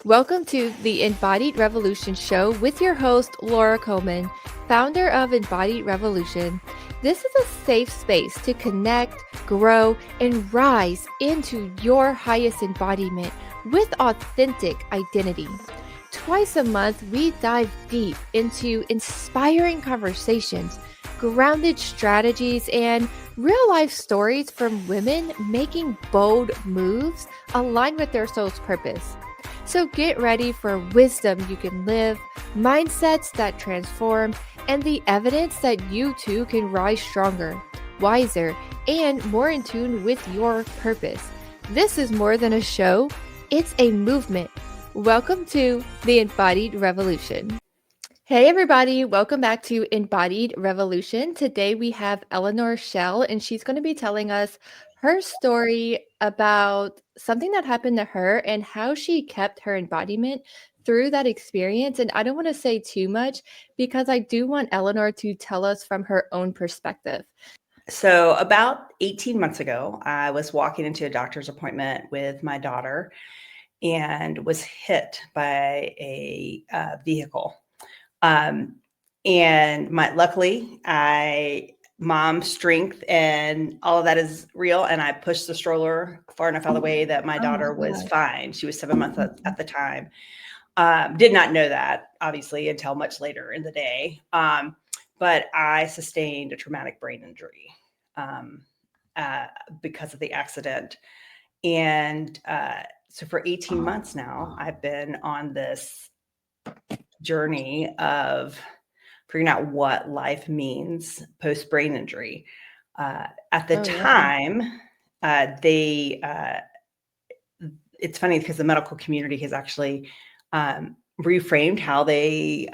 Welcome to the Embodied Revolution show with your host, Lora Coleman, founder of Embodied Revolution. This is a safe space to connect, grow, and rise into your highest embodiment with authentic identity. Twice a month, we dive deep into inspiring conversations, grounded strategies, and real life stories from women making bold moves aligned with their soul's purpose. So get ready for wisdom you can live, mindsets that transform, and the evidence that you too can rise stronger, wiser, and more in tune with your purpose. This is more than a show, it's a movement. Welcome to the Embodied Revolution. Hey everybody, welcome back to Embodied Revolution. Today we have Eleanor Shell, and she's going to be telling us her story about something that happened to her and how she kept her embodiment through that experience. And I don't want to say too much because I do want Eleanor to tell us from her own perspective. So about 18 months ago, I was walking into a doctor's appointment with my daughter and was hit by a vehicle. And luckily, mom's strength and all of that is real. And I pushed the stroller far enough out of the way that my daughter was fine. She was 7 months at the time. Did not know that, obviously, until much later in the day. But I sustained a traumatic brain injury because of the accident. And so for 18 months now, I've been on this journey of figuring out what life means post brain injury. At the time, it's funny because the medical community has actually reframed how they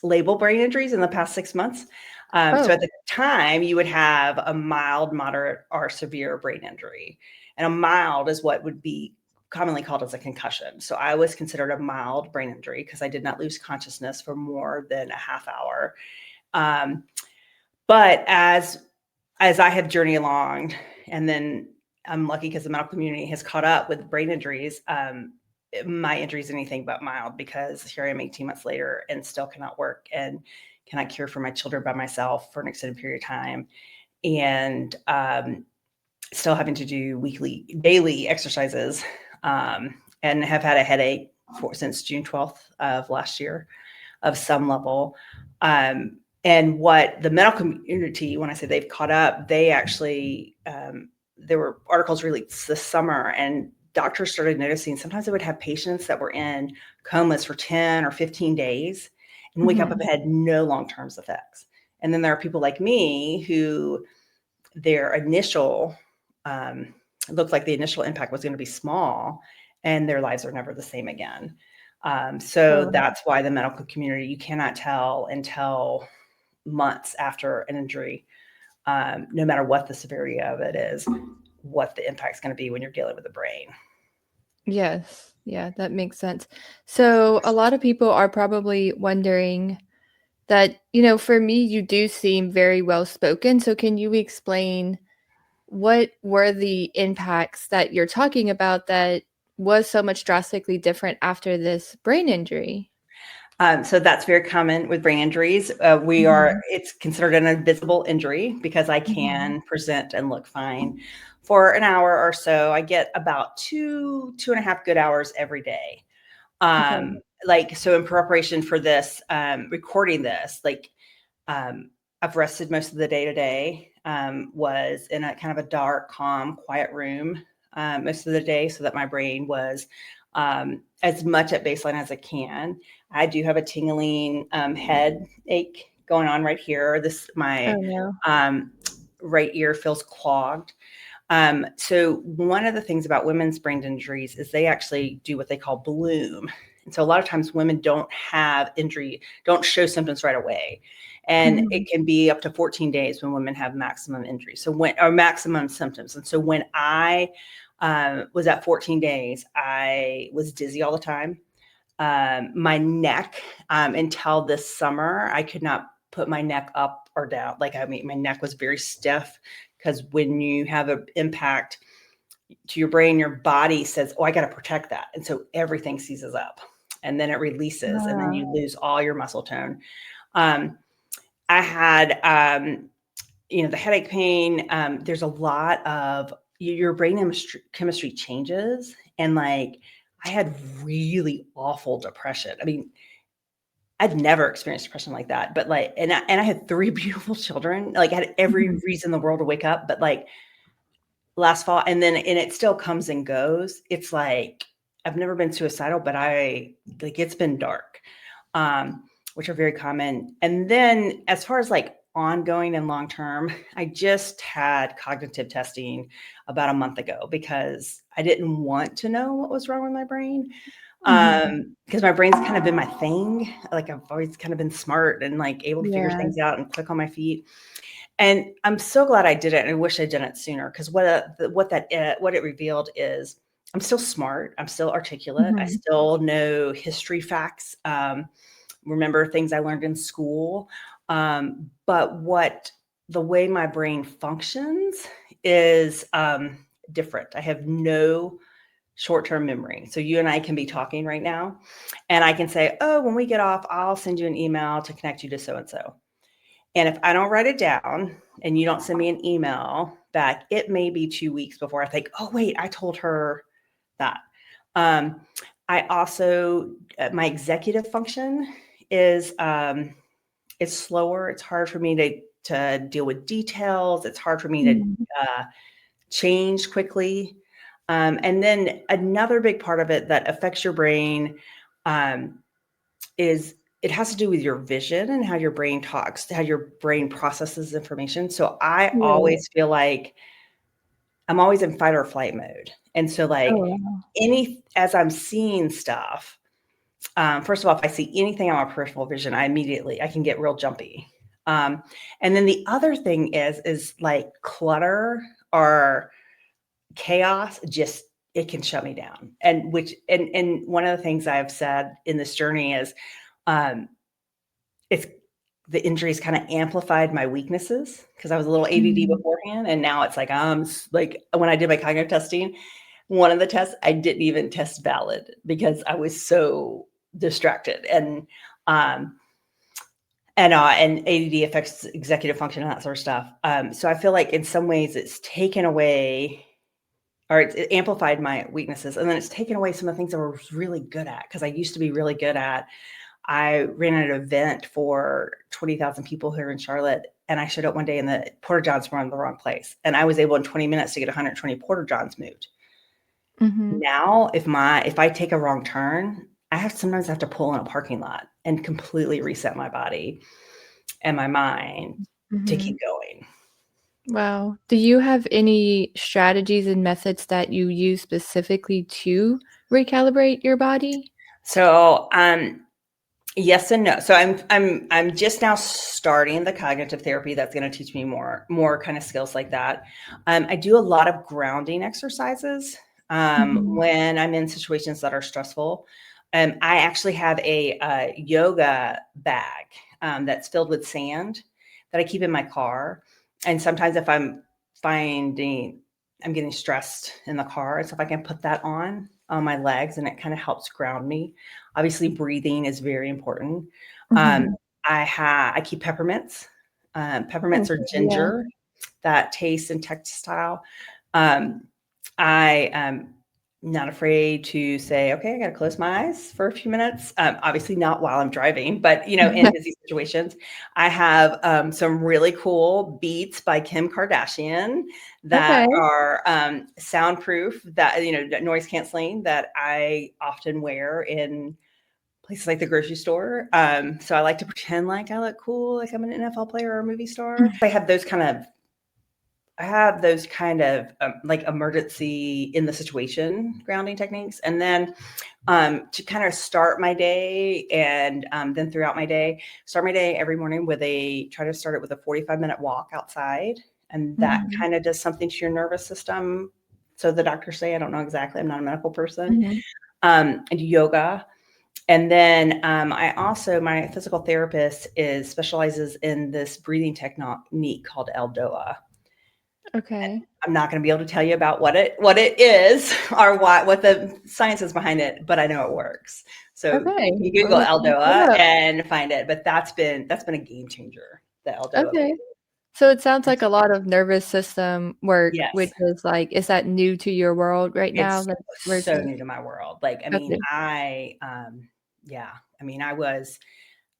label brain injuries in the past 6 months. So at the time, you would have a mild, moderate, or severe brain injury. And a mild is what would be commonly called as a concussion. So I was considered a mild brain injury because I did not lose consciousness for more than a half hour. But as I have journeyed along, and then I'm lucky because the medical community has caught up with brain injuries, my injury is anything but mild because here I am 18 months later and still cannot work and cannot care for my children by myself for an extended period of time. And still having to do daily exercises, and have had a headache since June 12th of last year of some level. And what the medical community, when I say they've caught up, they actually, there were articles released this summer and doctors started noticing sometimes they would have patients that were in comas for 10 or 15 days and wake up and had no long-term effects. And then there are people like me who their initial, looked like the initial impact was going to be small and their lives are never the same again. So that's why the medical community, you cannot tell until months after an injury, no matter what the severity of it is, what the impact is going to be when you're dealing with the brain. Yes. Yeah, that makes sense. So a lot of people are probably wondering that, for me, you do seem very well spoken. So can you explain what were the impacts that you're talking about that was so much drastically different after this brain injury? So that's very common with brain injuries. It's considered an invisible injury because I can present and look fine for an hour or so. I get about two and a half good hours every day. So in preparation for this, recording this, I've rested most of the day today, was in a kind of a dark, calm, quiet room most of the day so that my brain was as much at baseline as it can. I do have a tingling headache going on right here. Right ear feels clogged. So one of the things about women's brain injuries is they actually do what they call bloom. And so a lot of times women don't show symptoms right away. And it can be up to 14 days when women have maximum injury. Or maximum symptoms. And so when I was at 14 days, I was dizzy all the time. My neck, until this summer, I could not put my neck up or down. My neck was very stiff because when you have an impact, to your brain, your body says, oh, I got to protect that. And so everything seizes up and then it releases and then you lose all your muscle tone. I had, the headache pain. There's a lot of your brain chemistry changes. And like, I had really awful depression. I mean, I'd never experienced depression like that, but like, and I had 3 beautiful children. Like I had every reason in the world to wake up, but like last fall, and it still comes and goes. It's like, I've never been suicidal, but it's been dark, which are very common. And then as far as like ongoing and long-term, I just had cognitive testing about a month ago because I didn't want to know what was wrong with my brain. Because my brain's kind of been my thing. Like I've always kind of been smart and like able to figure things out and quick on my feet. And I'm so glad I did it. And I wish I'd done it sooner because what it revealed is I'm still smart. I'm still articulate. I still know history facts. Remember things I learned in school. But the way my brain functions is different. I have no short-term memory. So you and I can be talking right now and I can say, oh, when we get off, I'll send you an email to connect you to so-and-so. And if I don't write it down and you don't send me an email back, it may be 2 weeks before I think, oh, wait, I told her that. I also, my executive function is slower. It's hard for me to deal with details. It's hard for me to change quickly. And then another big part of it that affects your brain is it has to do with your vision and how your brain talks, how your brain processes information. So I always feel like I'm always in fight or flight mode. And so like as I'm seeing stuff, first of all, if I see anything on my peripheral vision, I can get real jumpy. And then the other thing is like clutter or chaos, it can shut me down. And one of the things I've said in this journey is, it's the injuries kind of amplified my weaknesses because I was a little ADD beforehand. And now it's like, like when I did my cognitive testing, one of the tests, I didn't even test valid because I was so distracted and ADD affects executive function and that sort of stuff. So I feel like in some ways it's taken away or it amplified my weaknesses. And then it's taken away some of the things I was really good at because I used to be really good at. I ran an event for 20,000 people here in Charlotte, and I showed up one day and the porta johns were in the wrong place. And I was able in 20 minutes to get 120 porta johns moved. Now, if I take a wrong turn, sometimes have to pull in a parking lot and completely reset my body and my mind to keep going. Wow. Do you have any strategies and methods that you use specifically to recalibrate your body? So, yes and no. So I'm just now starting the cognitive therapy that's going to teach me more kind of skills like that. I do a lot of grounding exercises when I'm in situations that are stressful. I actually have a yoga bag that's filled with sand that I keep in my car. And sometimes if I'm getting stressed in the car, and so if I can put that on my legs and it kind of helps ground me. Obviously breathing is very important. I keep peppermints. Peppermints are ginger, that taste and textile. I am not afraid to say, okay, I got to close my eyes for a few minutes. Obviously not while I'm driving, but in busy situations. I have some really cool Beats by Kim Kardashian that are soundproof, that noise canceling, that I often wear in places like the grocery store. So I like to pretend like I look cool, like I'm an NFL player or a movie star. I have those kind of like emergency in the situation grounding techniques. And then to kind of start my day and then throughout my day, start my day every morning try to start it with a 45-minute walk outside. And that kind of does something to your nervous system. So the doctors say, I don't know exactly, I'm not a medical person. And yoga. And then my physical therapist specializes in this breathing technique called Eldoa. Okay. I'm not going to be able to tell you about what it is or what the science is behind it, but I know it works. So Okay. you We'll Google have to look that Eldoa up. and find it. But that's been a game changer. The Eldoa Okay. baby. So it sounds like a lot of nervous system work, which Yes, is like, is that new to your world right now? it's Like, where's so new to my world. Like, I mean, okay. yeah, I mean, I was,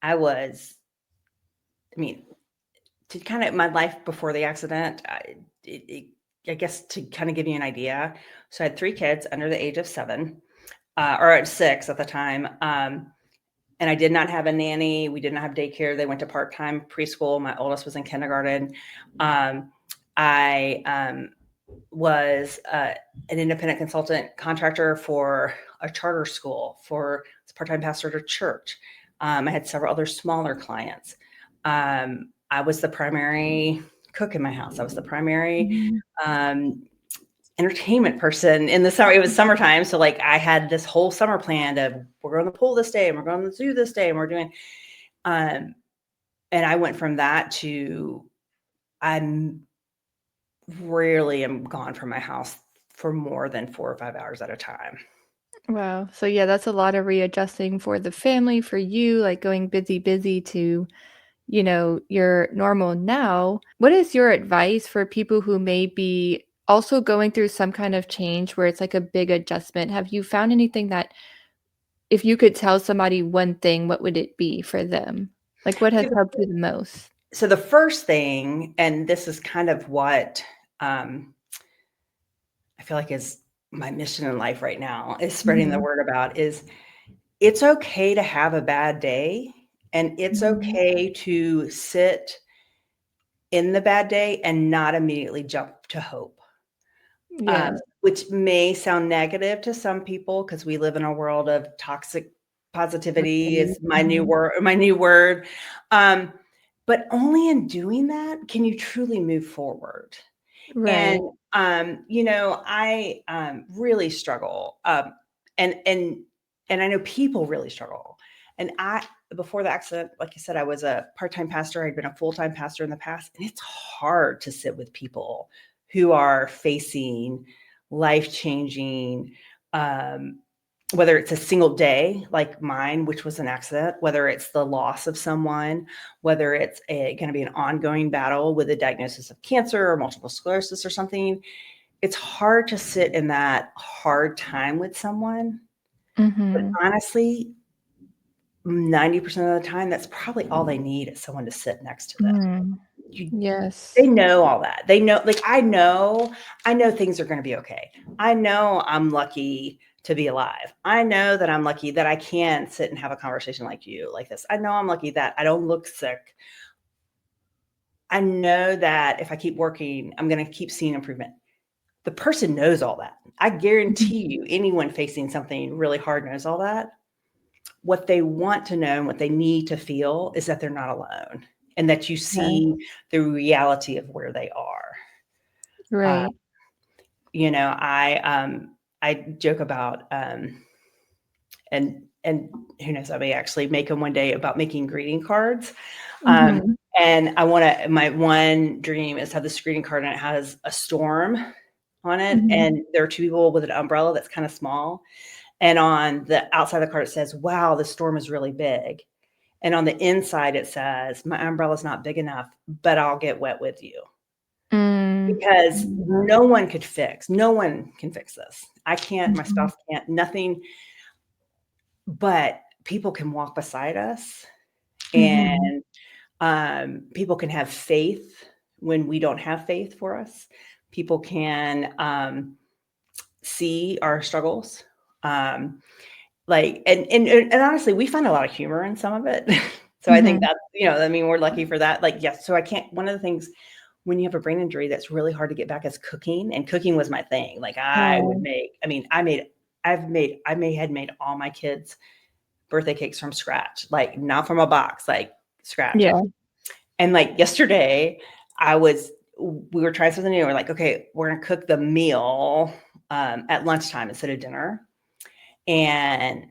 I mean, to kind of my life before the accident, I guess to kind of give you an idea. So I had 3 kids under the age of 7, or at 6 at the time. And I did not have a nanny. We did not have daycare. They went to part-time preschool. My oldest was in kindergarten. I was an independent consultant contractor for a charter school, for part-time pastor at a church. I had several other smaller clients. I was the primary cook in my house. I was the primary Mhm. entertainment person in the summer. It was summertime. So like I had this whole summer planned of we're going to the pool this day and we're going to the zoo this day and we're doing, and I went from that to I'm rarely am gone from my house for more than 4 or 5 hours at a time. Wow. So yeah, that's a lot of readjusting for the family, for you, like going busy, busy to, your normal now. What is your advice for people who may be also going through some kind of change where it's like a big adjustment? Have you found anything that if you could tell somebody one thing, what would it be for them? Like what has helped you the most? So the first thing, and this is kind of what I feel like is my mission in life right now, is spreading the Mhm. word about is it's okay to have a bad day, and it's Mhm. okay to sit in the bad day and not immediately jump to hope. Yes. Which may sound negative to some people because we live in a world of toxic positivity is my new Mhm. word. My new word, um, but only in doing that can you truly move forward. And Right. I really struggle, and and I know people really struggle. And I before the accident, like I said, I was a part-time pastor. I'd been a full-time pastor in the past, and it's hard to sit with people who are facing life-changing, um, whether it's a single day like mine, which was an accident, whether it's the loss of someone, whether it's going to be an ongoing battle with a diagnosis of cancer or multiple sclerosis or something. It's hard to sit in that hard time with someone. But Mhm. honestly, 90% of the time, that's probably all they need is someone to sit next to them. Mm. You They Yes. know all that. They know, like I know things are going to be okay. I know I'm lucky to be alive. I know that I'm lucky that I can sit and have a conversation like you, like this. I know I'm lucky that I don't look sick. I know that if I keep working, I'm going to keep seeing improvement. The person knows all that. I Mhm. guarantee you, anyone facing something really hard knows all that. What they want to know and what they need to feel is that they're not alone and that you Yeah. see the reality of where they are. Uh, Right. I joke about and who knows, I may actually make them one day about making greeting cards. Um, Mhm. and my one dream is to have this greeting card and it has a storm on it, Mhm. and there are 2 people with an umbrella that's kind of small. And on the outside of the card, it says, "Wow, the storm is really big." And on the inside, it says, "My umbrella's not big enough, but I'll get wet with you." Mm. Because Mhm. no one can fix this. I can't, my Mhm. spouse can't, nothing, but people can walk beside us, Mhm. and people can have faith when we don't have faith for us. People can see our struggles. Um, like and honestly, we find a lot of humor in some of it. So I think Mhm. that's, I mean, we're lucky for that. Like, yes, so I can't one of the things when you have a brain injury that's really hard to get back is cooking. And cooking was my thing. Like I would Oh, make, I mean, I may had made all my kids birthday cakes from scratch, like not from a box, like scratch. yeah. And like yesterday, we were trying something new. We're like, okay, we're gonna cook the meal at lunchtime instead of dinner, and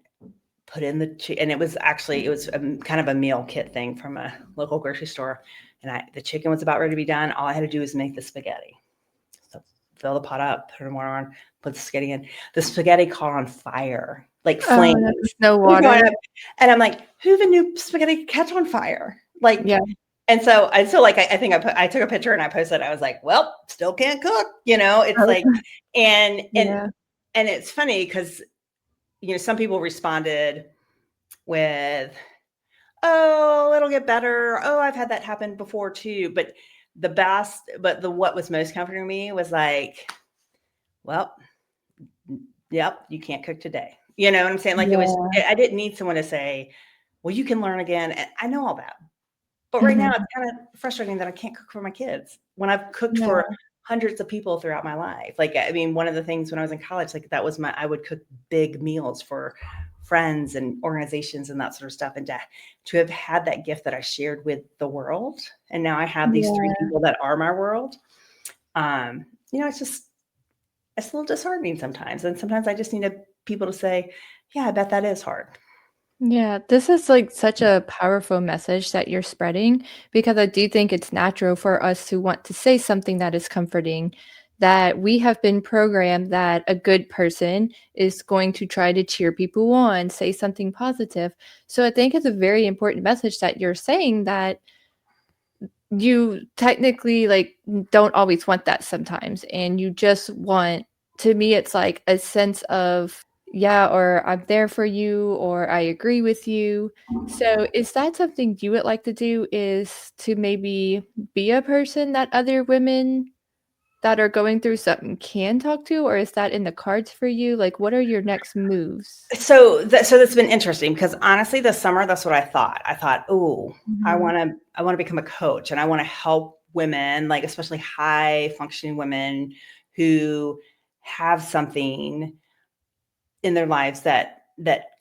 put in and it was kind of a meal kit thing from a local grocery store. And the chicken was about ready to be done. All I had to do was make the spaghetti. fill the pot up, put more on, put the spaghetti in. The spaghetti caught on fire, like Oh, flames. that's no water. And I'm like, who even knew spaghetti could catch on fire? Like, Yeah. and so like, I think I took a picture and I posted it. I was like, well, still can't cook, it's Oh, like, and yeah. it's funny because, some people responded with, oh, it'll get better. Oh, I've had that happen before too. But what was most comforting to me was like, well, yep, you can't cook today. You know what I'm saying? Like I didn't need someone to say, well, you can learn again. And I know all that. But right now it's kind of frustrating that I can't cook for my kids when I've cooked for hundreds of people throughout my life. Like, I mean, one of the things when I was in college, like that was I would cook big meals for friends and organizations and that sort of stuff. And to have had that gift that I shared with the world. And now I have these 3 people that are my world. It's a little disheartening sometimes. And sometimes I just need people to say, yeah, I bet that is hard. Yeah, this is like such a powerful message that you're spreading, because I do think it's natural for us to want to say something that is comforting, that we have been programmed that a good person is going to try to cheer people on, say something positive. So I think it's a very important message that you're saying, that you technically like don't always want that sometimes, and you just want, to me it's like a sense of, yeah, or I'm there for you, or I agree with you. So is that something you would like to do, is to maybe be a person that other women that are going through something can talk to, or is that in the cards for you? Like, what are your next moves? So that's been interesting, because honestly, this summer, that's what I thought. I thought, oh, I Mhm. want to become a coach, and I want to help women, like especially high functioning women who have something in their lives that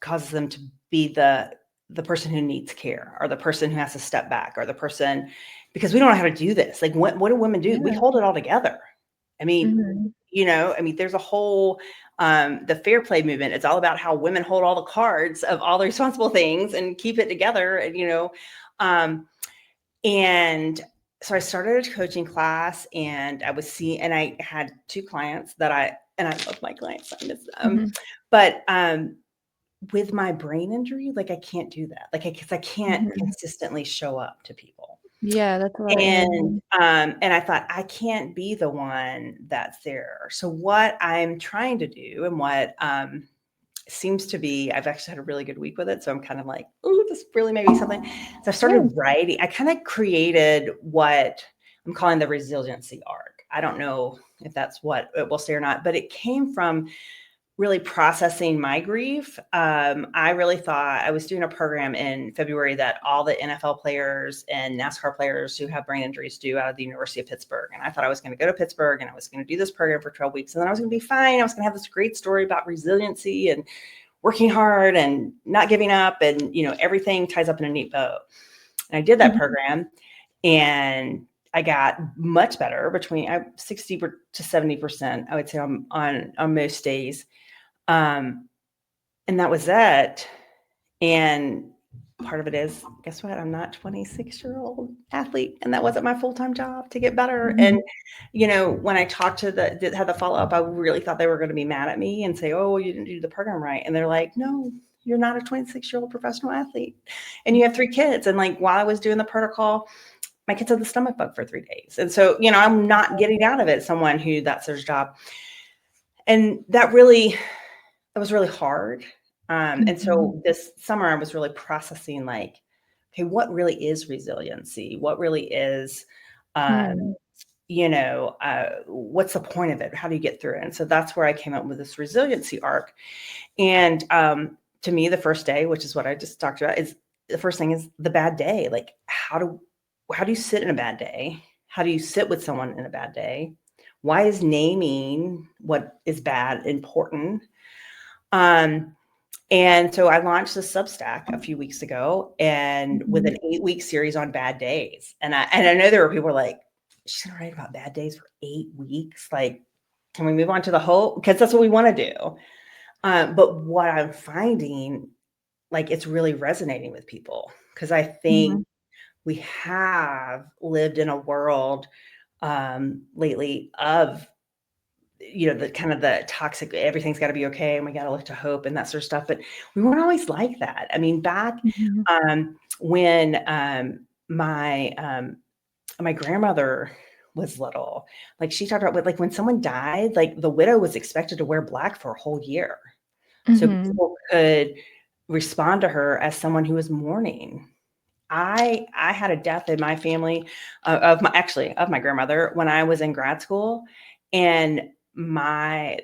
causes them to be the person who needs care, or the person who has to step back, or the person, because we don't know how to do this. Like, what do women do? We Yeah. hold it all together. I mean, Mhm. there's a whole, the fair play movement. It's all about how women hold all the cards of all the responsible things and keep it together. And, and so I started a coaching class, and and I had 2 clients and I love my clients. I miss them. Mhm. But, with my brain injury, like I can't do that. Like, because I can't Mhm. consistently show up to people. Yeah, that's a lot of energy. And I thought, I can't be the one that's there. So what I'm trying to do, and what seems to be, I've actually had a really good week with it. So I'm kind of like, oh, this really may be something. So I started writing. I kind of created what I'm calling the resiliency arc. I don't know if that's what it will say or not, but it came from really processing my grief. I really thought, I was doing a program in February that all the NFL players and NASCAR players who have brain injuries do out of the University of Pittsburgh. And I thought I was going to go to Pittsburgh, and I was going to do this program for 12 weeks. And then I was going to be fine. I was going to have this great story about resiliency and working hard and not giving up. And, everything ties up in a neat bow. And I did that program, and I got much better, between 60 to 70%, I would say, on most days. And that was it. And part of it is, guess what? I'm not 26-year-old athlete, and that wasn't my full-time job to get better. Mhm. And, when I talked to had the follow-up, I really thought they were going to be mad at me and say, oh, you didn't do the program right. And they're like, no, you're not a 26-year-old professional athlete, and you have 3 kids. And like, while I was doing the protocol, my kids had the stomach bug for 3 days. And so, I'm not getting out of it someone who that's their job. And it was really hard. And Mhm. so this summer I was really processing, like, okay, what really is resiliency? What really is, Hmm. what's the point of it? How do you get through it? And so that's where I came up with this resiliency arc. And to me, the first day, which is what I just talked about, is the first thing is the bad day. Like, how do you sit in a bad day? How do you sit with someone in a bad day? Why is naming what is bad important? Um, and so I launched the Substack a few weeks ago, and with Mhm. an 8-week series on bad days. And I know there were people who were like, she's gonna write about bad days for 8 weeks. Like, can we move on to the whole? Because that's what we want to do. But what I'm finding, like, it's really resonating with people, because I think Mhm. we have lived in a world lately of the kind of the toxic, everything's got to be okay, and we got to look to hope and that sort of stuff. But we weren't always like that. I mean, back Mhm. when my grandmother was little, like she talked about, like when someone died, like the widow was expected to wear black for a whole year, so Mhm. people could respond to her as someone who was mourning. I had a death in my family of my grandmother when I was in grad school, and my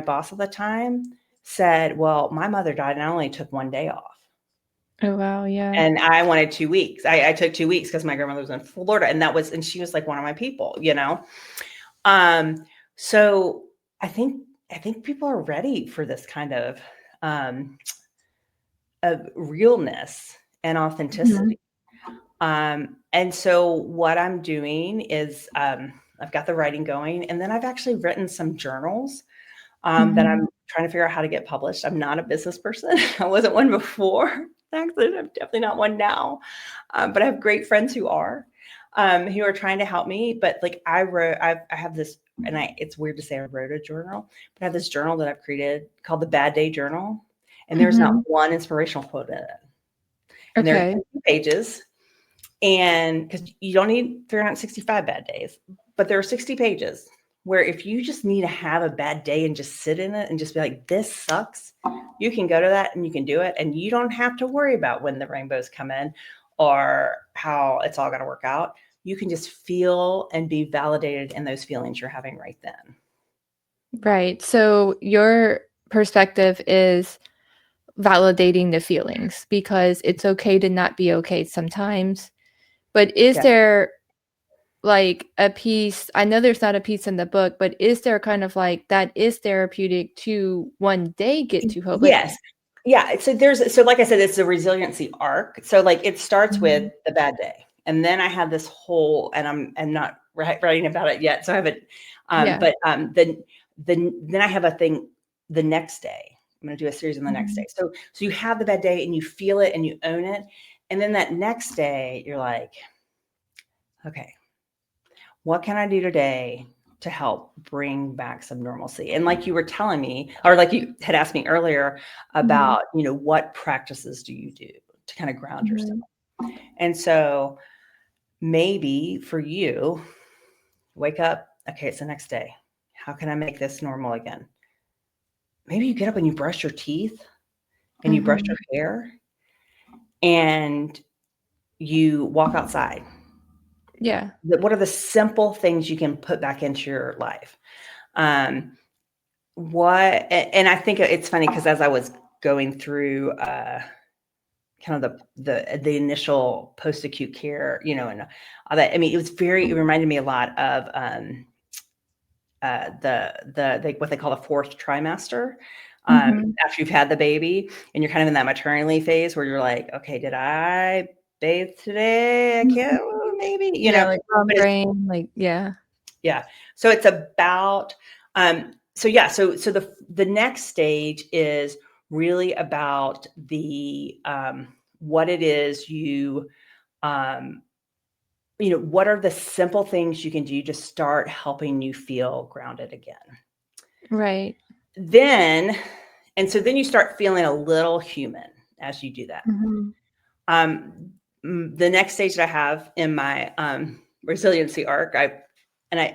boss at the time said, "Well, my mother died, and I only took 1 day off." Oh, wow, yeah. And I wanted 2 weeks. I took 2 weeks because my grandmother was in Florida, and she was like one of my people, you know? So I think people are ready for this kind um, of realness and Mhm. authenticity. And so what I'm doing is, I've got the writing going, and then I've actually written some journals that Mhm. I'm trying to figure out how to get published. I'm not a business person. I wasn't one before. Actually, I'm definitely not one now. But I have great friends who are trying to help me. But like I have this, and it's weird to say I wrote a journal, but I have this journal that I've created called the Bad Day Journal. And there's not Mhm. one inspirational quote in it. And there are Okay. 60 pages. And because you don't need 365 bad days, but there are 60 pages where if you just need to have a bad day and just sit in it and just be like, this sucks, you can go to that and you can do it. And you don't have to worry about when the rainbows come in or how it's all going to work out. You can just feel and be validated in those feelings you're having right then. Right. So your perspective is validating the feelings because it's okay to not be okay sometimes. But is Yeah. there like a piece? I know there's not a piece in the book, but is there kind of like that is therapeutic to one day get to hope? Like, Yes. Yeah. So like I said, it's a resiliency arc. So like it starts with Mhm. the bad day. And then I have this whole, and I'm not writing about it yet. So I haven't, Yeah. then I have a thing the next day. I'm going to do a series on the next Mhm. day. So you have the bad day and you feel it and you own it. And then that next day you're like, okay, what can I do today to help bring back some normalcy? And like you were telling me, or like you had asked me earlier Mhm. about, what practices do you do to kind of ground yourself? Mhm. And so maybe for you, wake up, okay, it's the next day. How can I make this normal again? Maybe you get up and you brush your teeth and you brush your Mhm. hair and you walk outside. Yeah. What are the simple things you can put back into your life? Um, and I think it's funny because as I was going through kind of the initial post acute care, and all that, I mean, it reminded me a lot of what they call the fourth trimester. Mhm. After you've had the baby and you're kind of in that maternity phase where you're like, okay, did I bathe today? I can't, Mhm. maybe, Yeah, like mom but it's brain, like yeah. yeah. So it's about so the next stage is really about the what it is um what are the simple things you can do to start helping you feel grounded again. Right. Then then you start feeling a little human as you do that. Mhm. The next stage that I have in my resiliency arc, I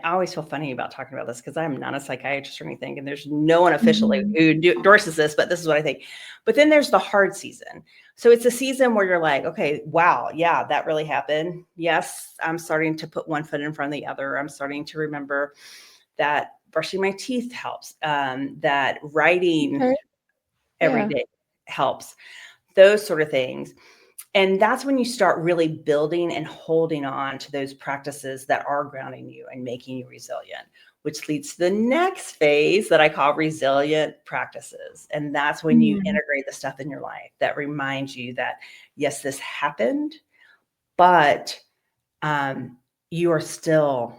always feel funny about talking about this because I'm not a psychiatrist or anything, and there's no one officially Mhm. who endorses this, but this is what I think. But then there's the hard season. So it's a season where you're like, okay, wow, yeah, that really happened. Yes, I'm starting to put one foot in front of the other. I'm starting to remember that brushing my teeth helps, that writing Okay. every Yeah. day helps, those sort of things. And that's when you start really building and holding on to those practices that are grounding you and making you resilient, which leads to the next phase that I call resilient practices. And that's when you Mm. integrate the stuff in your life that reminds you that, yes, this happened, but you are still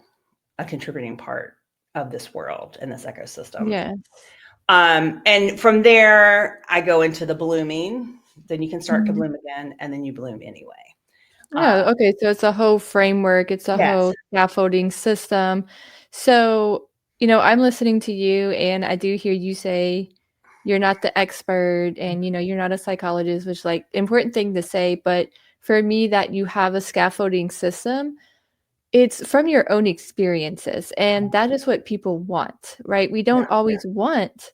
a contributing part of this world and this ecosystem. Yes. And from there, I go into the blooming. Then you can start to Mhm. bloom again, and then you bloom anyway. Yeah, Uh, okay, so it's a whole framework, it's a yes. whole scaffolding system. So, I'm listening to you and I do hear you say you're not the expert and, you're not a psychologist, which like important thing to say. But for me, that you have a scaffolding system, it's from your own experiences. And that is what people want, right? We Yeah. don't always want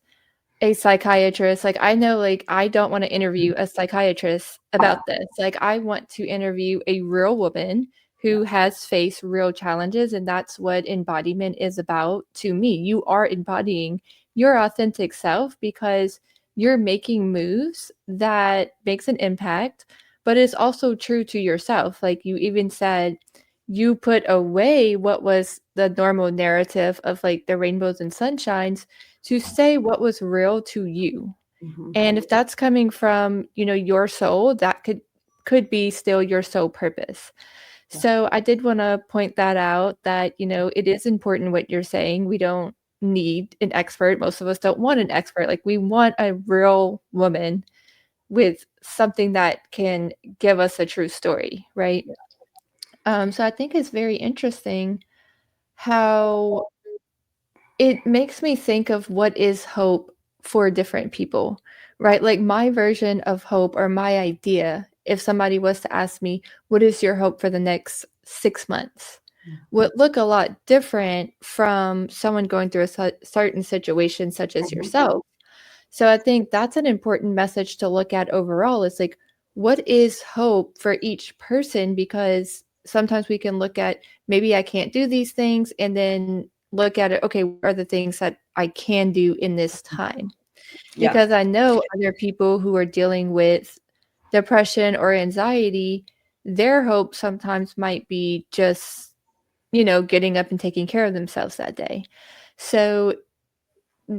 a psychiatrist. Like I know like I don't want to interview a psychiatrist about this. Like I want to interview a real woman Yeah. who has faced real challenges, and that's what embodiment is about to me. You are embodying your authentic self because you're making moves that makes an impact, but it's also true to yourself. Like you even said, you put away what was the normal narrative of like the rainbows and sunshines to say what was real to you. Mhm. And if that's coming from, your soul, that could be still your soul purpose. Yeah. So I did want to point that out that, it is important what you're saying. We don't need an expert. Most of us don't want an expert. Like we want a real woman with something that can give us a true story, right? So I think it's very interesting how it makes me think of what is hope for different people, right? Like my version of hope or my idea, if somebody was to ask me, what is your hope for the next 6 months? Would look a lot different from someone going through a certain situation, such as Mhm. yourself. So I think that's an important message to look at overall is like, what is hope for each person? Because sometimes we can look at maybe I can't do these things and then look at it, okay, what are the things that I can do in this time? Yeah. Because I know other people who are dealing with depression or anxiety, their hope sometimes might be just, getting up and taking care of themselves that day. So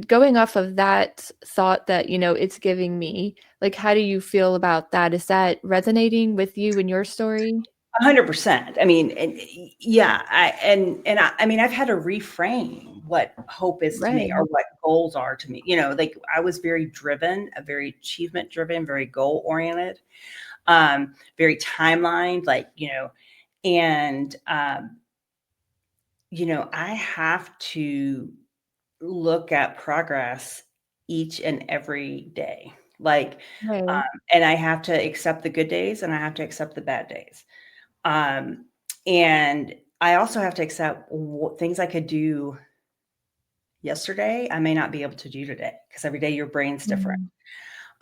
going off of that thought that, it's giving me, like, how do you feel about that? Is that resonating with you and your story? 100%. I mean, and yeah, I mean, I've had to reframe what hope is to me Right. or what goals are to me. Like I was very driven, very achievement driven, very goal oriented, very timeline, like, and I have to look at progress each and every day. Like, Right. and I have to accept the good days and I have to accept the bad days. Um, and I also have to accept things I could do yesterday, I may not be able to do today because every day your brain's different.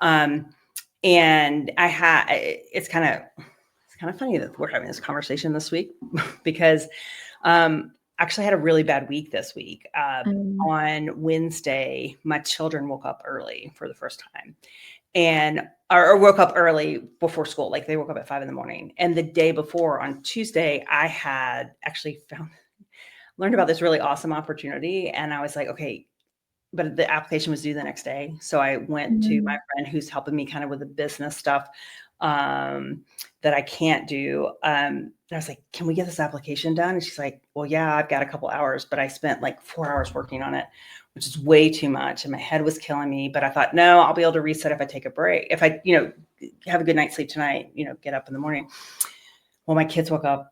Mhm. Um, and it's kind of funny that we're having this conversation this week because actually had a really bad week this week. Mm. On Wednesday, my children woke up early for the first time and or woke up early before school. Like they woke up at 5 a.m. And the day before on Tuesday, I had actually learned about this really awesome opportunity. And I was like, okay, but the application was due the next day. So I went to my Mhm. friend who's helping me kind of with the business stuff um, that I can't do. And I was like, can we get this application done? And she's like, well, yeah, I've got a couple hours, but I spent like 4 hours working on it, which is way too much. And my head was killing me. But I thought, no, I'll be able to reset if I take a break. If I, have a good night's sleep tonight, get up in the morning. Well, my kids woke up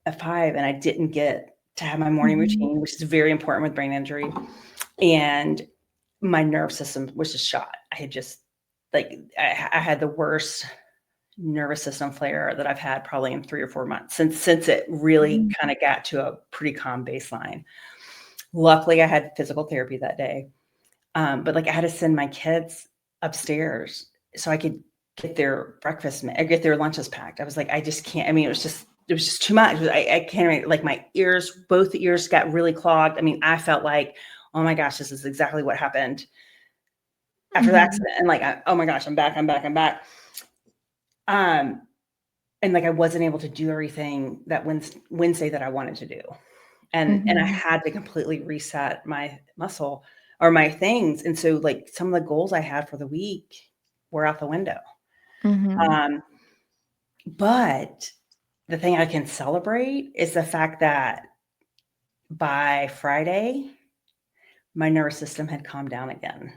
at 5 and I didn't get to have my morning Mhm. routine, which is very important with brain injury. And my nerve system was just shot. I had just like I had the worst nervous system flare that I've had probably in 3 or 4 months since it really Mhm. kind of got to a pretty calm baseline. Luckily, I had physical therapy that day, but like I had to send my kids upstairs so I could get their get their lunches packed. I was like, I just can't. I mean, it was just too much. I can't. Like my ears, both the ears got really clogged. I mean, I felt like, oh my gosh, this is exactly what happened after the Mhm. accident. And like, oh my gosh, I'm back, I'm back, I'm back. Um, and like I wasn't able to do everything that Wednesday that I wanted to do. And I Mhm. had to completely reset my muscle or my things. And so like some of the goals I had for the week were out the window. Mhm. Um, but the thing I can celebrate is the fact that by Friday, my nervous system had calmed down again.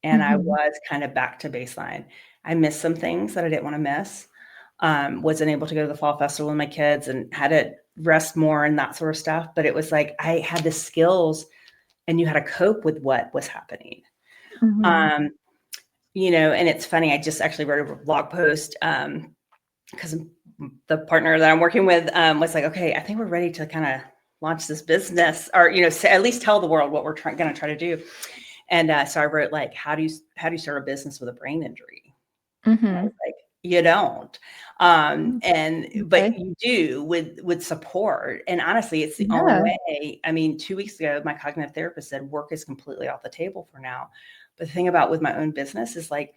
And I Mhm. was kind of back to baseline. I missed some things that I didn't want to miss. Wasn't able to go to the fall festival with my kids and had to rest more and that sort of stuff. But it was like I had the skills and knew how to cope with what was happening. Mhm. You know, and it's funny, I just actually wrote a blog post because the partner that I'm working with was like, okay, I think we're ready to kind of launch this business, or, you know, at least tell the world what we're going to try to do. And so I wrote, like, how do you start a business with a brain injury? And I was Mhm. like, you don't. But Okay. you do with support. And honestly, it's the only Yeah. way. I mean, 2 weeks ago, my cognitive therapist said work is completely off the table for now. But the thing about with my own business is, like,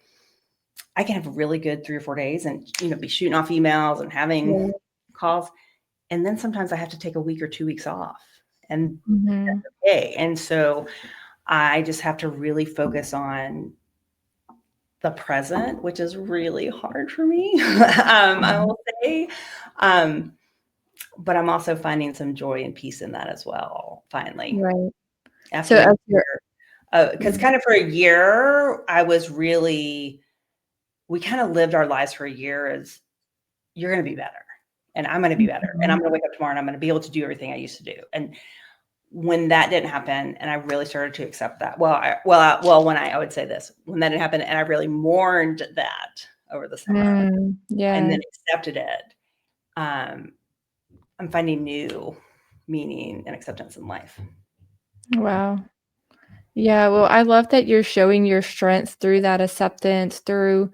I can have a really good 3 or 4 days and, you know, be shooting off emails and having Yeah. calls. And then sometimes I have to take a week or 2 weeks off, and Mhm. that's okay. And so I just have to really focus on the present, which is really hard for me. I Mhm. will say. Um, but I'm also finding some joy and peace in that as well, finally, Right. So after a as you're year. Because kind of for a year, we kind of lived our lives for a year as, you're going to be better, and I'm going to be better, and I'm Mhm. going to wake up tomorrow and I'm going to be able to do everything I used to do. And when that didn't happen, and I really started to accept that, when I would say this, when that didn't happen, and I really mourned that over the summer and Yeah. then accepted it, um, I'm finding new meaning and acceptance in life. Wow. Yeah, well, I love that you're showing your strengths through that acceptance, through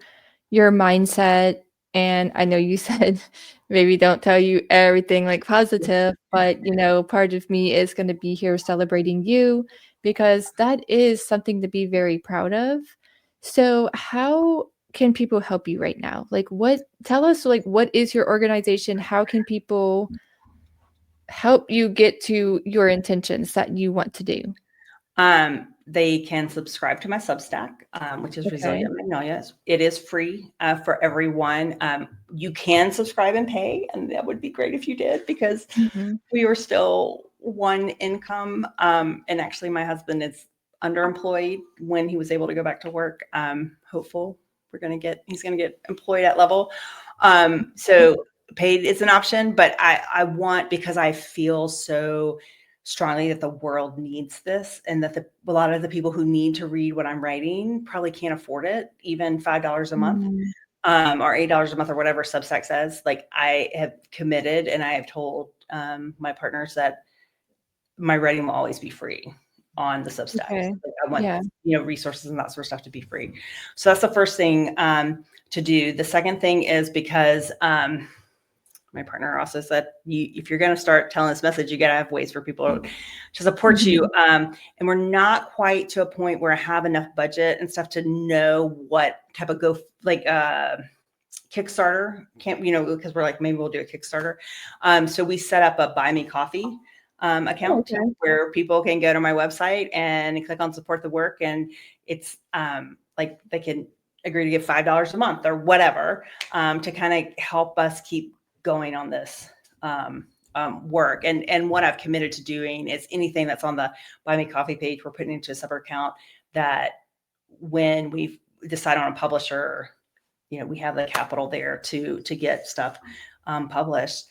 your mindset, and I know you said maybe don't tell you everything, like, positive, but, part of me is gonna be here celebrating you because that is something to be very proud of. So, how can people help you right now? Like, what tell us, like, what is your organization? How can people help you get to your intentions that you want to do? They can subscribe to my Substack, which is Okay. Resilient Magnolias. It is free for everyone. You can subscribe and pay, and that would be great if you did, because Mhm. we were still one income. And actually, my husband is underemployed when he was able to go back to work. Hopeful he's going to get employed at level. So paid is an option, but I want, because I feel so strongly that the world needs this, and that a lot of the people who need to read what I'm writing probably can't afford it, even $5 a month, Mm. or $8 a month, or whatever Substack says. Like, I have committed, and I have told my partners that my writing will always be free on the Substacks. Okay. Like, I want, Yeah. resources and that sort of stuff to be free. So that's the first thing to do. The second thing is, because my partner also said, if you're going to start telling this message, you got to have ways for people to support you. Mhm. And we're not quite to a point where I have enough budget and stuff to know what type of Kickstarter can't, because we're like, maybe we'll do a Kickstarter. So we set up a Buy Me Coffee Oh, account okay. where people can go to my website and click on support the work. And it's like, they can agree to give $5 a month or whatever, to kind of help us keep going on this work. And what I've committed to doing is anything that's on the Buy Me Coffee page, we're putting into a separate account, that when we decide on a publisher, we have the capital there to get stuff published.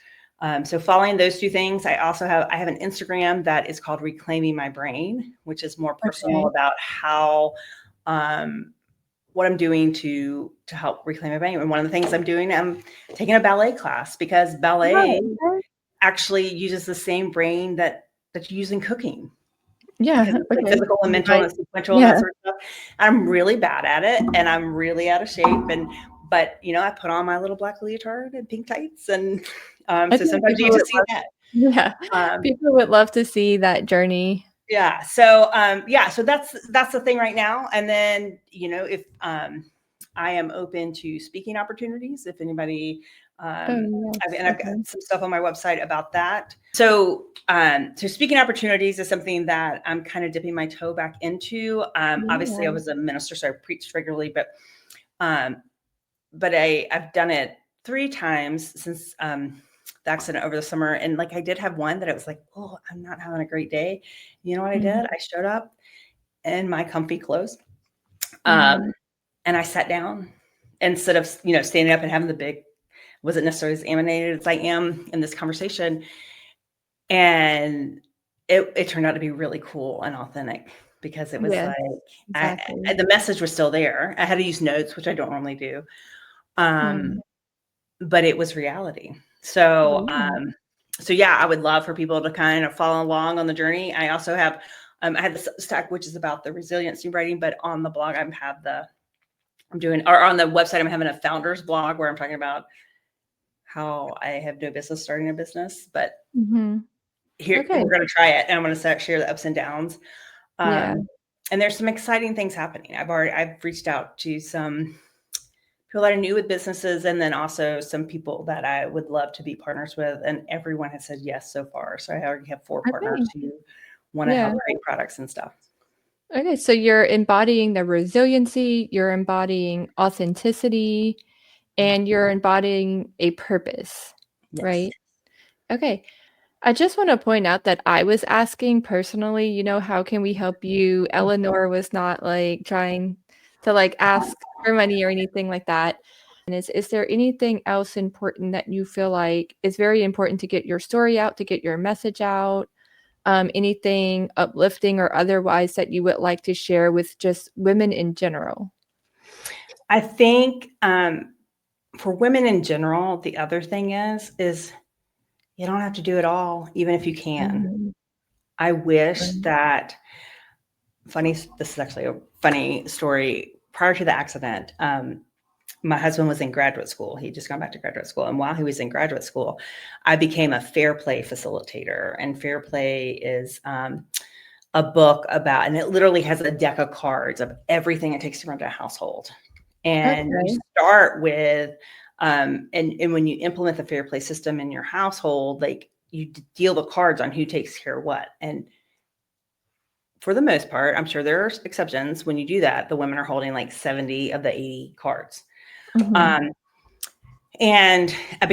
So following those two things, I have an Instagram that is called Reclaiming My Brain, which is more personal Okay. about how what I'm doing to help reclaim my brain. And one of the things I'm doing, I'm taking a ballet class, because ballet Oh, okay. actually uses the same brain that you use in cooking, because Yeah, it's like okay. physical and mental Right. and sequential and that Yeah. sort of stuff. I'm really bad at it, and I'm really out of shape. But I put on my little black leotard and pink tights, and I so think sometimes you people get would to see love that. yeah, Um, people would love to see that journey. yeah. So that's the thing right now. And then, if I am open to speaking opportunities, if anybody, Oh, and yes. I've got Okay. some stuff on my website about that. So speaking opportunities is something that I'm kind of dipping my toe back into. Obviously, I Yeah. was a minister, so I preached regularly, um, but I've done it 3 times since the accident over the summer. And, like, I did have one that it was like, oh, I'm not having a great day. You know what I Mhm. did? I showed up in my comfy clothes, Mhm. and I sat down instead of, standing up and having the big, wasn't necessarily as animated as I am in this conversation. And it turned out to be really cool and authentic because it was Yes, like, exactly. the message was still there. I had to use notes, which I don't normally do. Mm. But it was reality. So, Yeah. yeah, I would love for people to kind of follow along on the journey. I also have, I had the Substack, which is about the resiliency writing, but on the blog, I'm doing, or on the website, I'm having a founder's blog where I'm talking about how I have no business starting a business, but Mhm. here Okay. we're going to try it, and I'm going to share the ups and downs. Yeah. And there's some exciting things happening. I've reached out to some people that I knew with businesses, and then also some people that I would love to be partners with, and everyone has said yes so far. So I already have 4 Okay. partners who want to Yeah. help create products and stuff. Okay, so you're embodying the resiliency, you're embodying authenticity, and you're embodying a purpose, Yes. right? Okay. I just want to point out that I was asking personally, how can we help you? Eleanor was not like trying to like ask for money or anything like that. And is there anything else important that you feel like is very important to get your story out, to get your message out? Anything uplifting or otherwise that you would like to share with just women in general? I think for women in general, the other thing is you don't have to do it all, even if you can. Mhm. I wish Right. that this is actually a funny story. Prior to the accident, my husband was in graduate school. He just gone back to graduate school. And while he was in graduate school, I became a fair play facilitator. And fair play is a book about, and it literally has a deck of cards of everything it takes to run a household. And you Okay. start with, and when you implement the fair play system in your household, like you deal the cards on who takes care of what. And for the most part, I'm sure there are exceptions. When you do that, the women are holding like 70 of the 80 cards. Mhm. Um, and I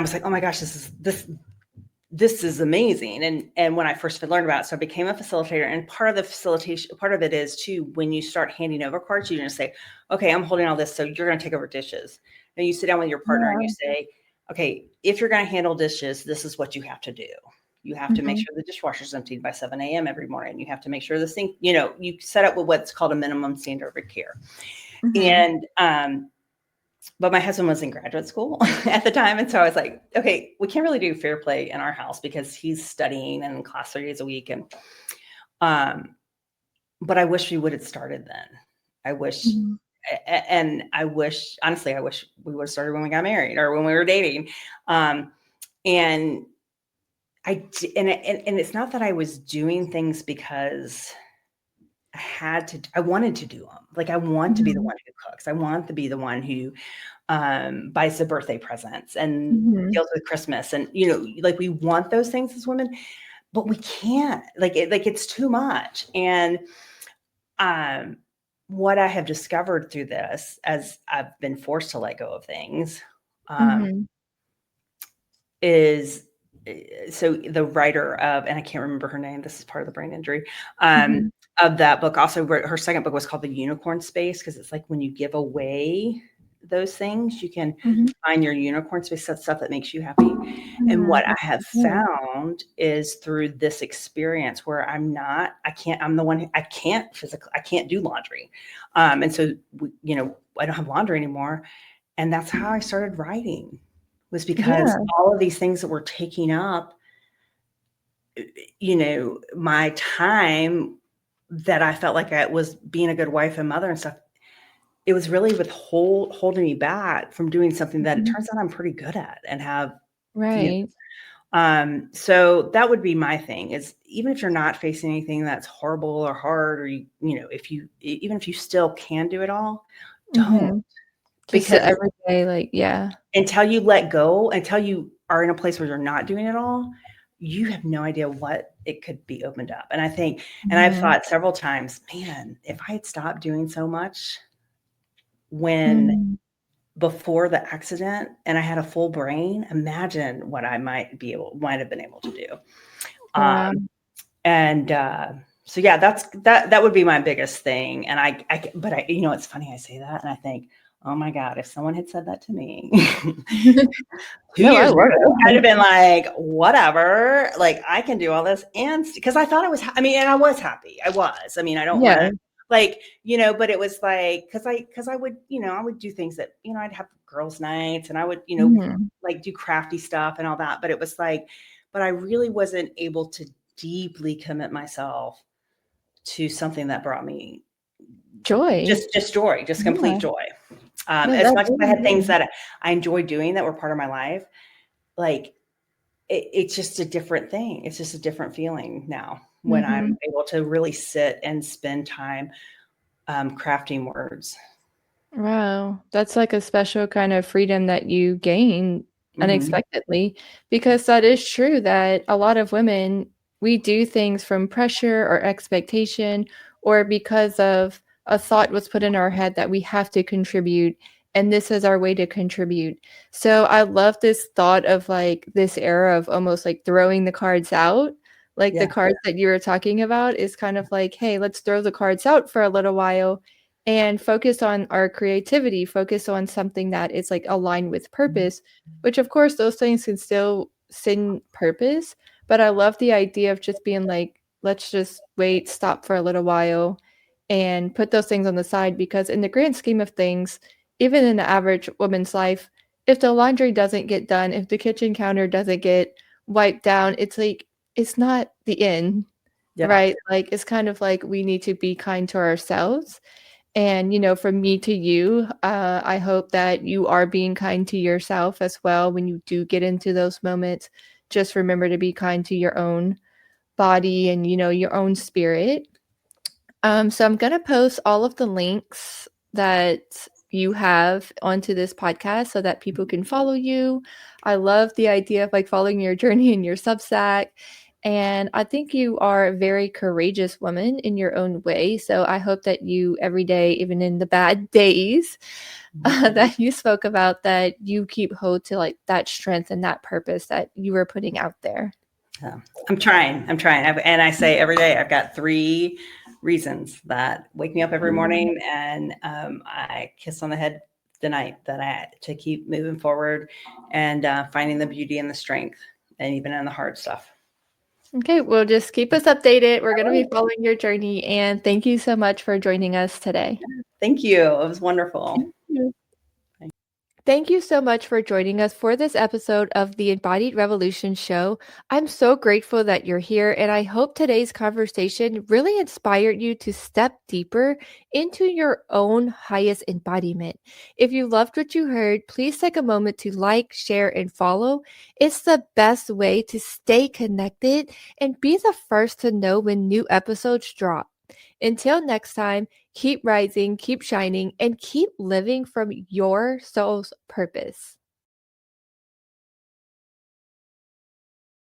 was like, oh my gosh, this is amazing. And when I first learned about it, so I became a facilitator. And part of the facilitation, part of it is too, when you start handing over cards, you're going to say, okay, I'm holding all this, so you're going to take over dishes. And you sit down with your partner and you Yeah. say, okay, if you're going to handle dishes, this is what you have to do. You have to make Mhm. sure the dishwasher's emptied by 7 a.m. every morning. You have to make sure the sink, you set up with what's called a minimum standard of care. Mhm. And but my husband was in graduate school at the time. And so I was like, okay, we can't really do fair play in our house because he's studying and in class 3 days a week. And, but I wish we would have started then. I wish, Mhm. and honestly, I wish we would have started when we got married or when we were dating. And and it's not that I was doing things because I wanted to do them. Like I want to be the Mhm. one who cooks. I want to be the one who buys the birthday presents and Mhm. deals with Christmas. And, like we want those things as women, but we can't. It's too much. And um, what I have discovered through this, as I've been forced to let go of things, Mhm. is so the writer of, and I can't remember her name, this is part of the brain injury, Mhm. of that book also wrote, her second book was called The Unicorn Space, because it's like when you give away those things, you can Mhm. find your unicorn space, that stuff that makes you happy. And what Mhm. I have Yeah. found is through this experience where I'm the one who, I can't do laundry. And so, I don't have laundry anymore. And that's how I started writing, was because Yeah. all of these things that were taking up, my time, that I felt like I was being a good wife and mother and stuff. It was really holding me back from doing something that it Mhm. turns out I'm pretty good at and have, you Right. so that would be my thing, is even if you're not facing anything that's horrible or hard, or even if you still can do it all, don't, Mhm. Just the because everyday, like, yeah. until you let go, until you are in a place where you're not doing it all, you have no idea what it could be opened up. And I think, and I've Mhm. thought several times, man, if I had stopped doing so much when Mhm. before the accident and I had a full brain, imagine what I might have been able to do. Wow. Um, and so yeah, that would be my biggest thing. And but it's funny I say that and I think, Oh my God, if someone had said that to me two No, I years love ago, I'd it. have been like, whatever, like I can do all this. And because I thought I was, I mean, and I was happy. I was. I mean, I don't want Yeah. to like, but it was like, because I would, I would do things that, I'd have girls' nights and I would, Mhm. like do crafty stuff and all that. But it was like, but I really wasn't able to deeply commit myself to something that brought me Joy. just joy, just complete Yeah. joy. No, As that's much as I really had things good. that I enjoyed doing that were part of my life, like it's just a different thing. It's just a different feeling now when I'm Mhm. able to really sit and spend time crafting words. Wow, that's like a special kind of freedom that you gain Hmm. unexpectedly, because that is true that a lot of women, we do things from pressure or expectation or because of a thought was put in our head that we have to contribute and this is our way to contribute. So I love this thought of like this era of almost like throwing the cards out. Like the Yeah. cards that you were talking about is kind of like, hey, let's throw the cards out for a little while and focus on our creativity, focus on something that is like aligned with purpose, which of course those things can still send purpose. But I love the idea of just being like, let's just wait, stop for a little while and put those things on the side because in the grand scheme of things, even in the average woman's life, if the laundry doesn't get done, if the kitchen counter doesn't get wiped down, it's like it's not the end, Yeah. right? Like it's kind of like we need to be kind to ourselves and, from me to you, I hope that you are being kind to yourself as well when you do get into those moments. Just remember to be kind to your own body and, your own spirit. So I'm going to post all of the links that you have onto this podcast so that people can follow you. I love the idea of like following your journey in your Substack. And I think you are a very courageous woman in your own way. So I hope that you every day, even in the bad days that you spoke about, that you keep hold to like that strength and that purpose that you were putting out there. I'm trying. And I say every day, I've got 3 reasons that wake me up every morning and I kiss on the head the night that to keep moving forward and finding the beauty and the strength and even in the hard stuff. Okay, well, just keep us updated. We're going to be following your journey. And thank you so much for joining us today. Thank you. It was wonderful. Thank you. Thank you so much for joining us for this episode of the Embodied Revolution show. I'm so grateful that you're here, and I hope today's conversation really inspired you to step deeper into your own highest embodiment. If you loved what you heard, please take a moment to like, share, and follow. It's the best way to stay connected and be the first to know when new episodes drop. Until next time, keep rising, keep shining, and keep living from your soul's purpose.